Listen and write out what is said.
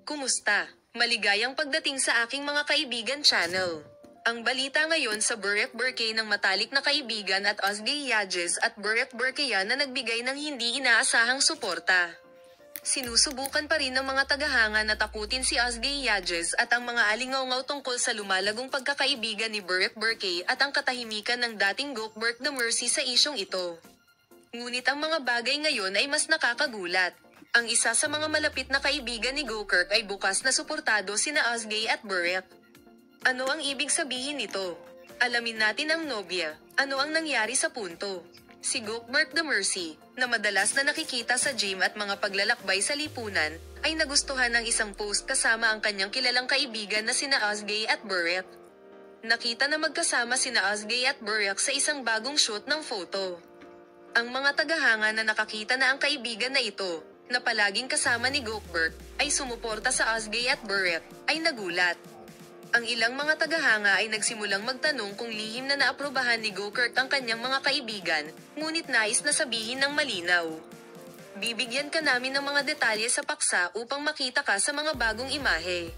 Kumusta? Maligayang pagdating sa aking mga kaibigan channel. Ang balita ngayon sa Burek Burkay ng matalik na kaibigan at Ozzy Yajes at Burek Burkayan na nagbigay ng hindi inaasahang suporta. Sinusubukan pa rin ng mga tagahanga na takutin si Ozzy Yajes at ang mga alingaw-ngaw tungkol sa lumalagong pagkakaibigan ni Burek Burkay at ang katahimikan ng dating Gokberk The Mercy sa isyong ito. Ngunit ang mga bagay ngayon ay mas nakakagulat. Ang isa sa mga malapit na kaibigan ni Gokberk ay bukas na suportado sina Ozzy at Burek. Ano ang ibig sabihin nito? Alamin natin ang nobya. Ano ang nangyari sa punto? Si Gokberk The Mercy, na madalas na nakikita sa gym at mga paglalakbay sa lipunan, ay nagustuhan ng isang post kasama ang kanyang kilalang kaibigan na sina Ozzy at Burek. Nakita na magkasama sina Ozzy at Burek sa isang bagong shoot ng photo. Ang mga tagahanga na nakakita na ang kaibigan na ito, na palaging kasama ni Gokberk, ay sumuporta sa Ozzy at Burek, ay nagulat. Ang ilang mga tagahanga ay nagsimulang magtanong kung lihim na naaprubahan ni Gokberk ang kanyang mga kaibigan, ngunit nais na sabihin ng malinaw. Bibigyan ka namin ng mga detalye sa paksa upang makita ka sa mga bagong imahe.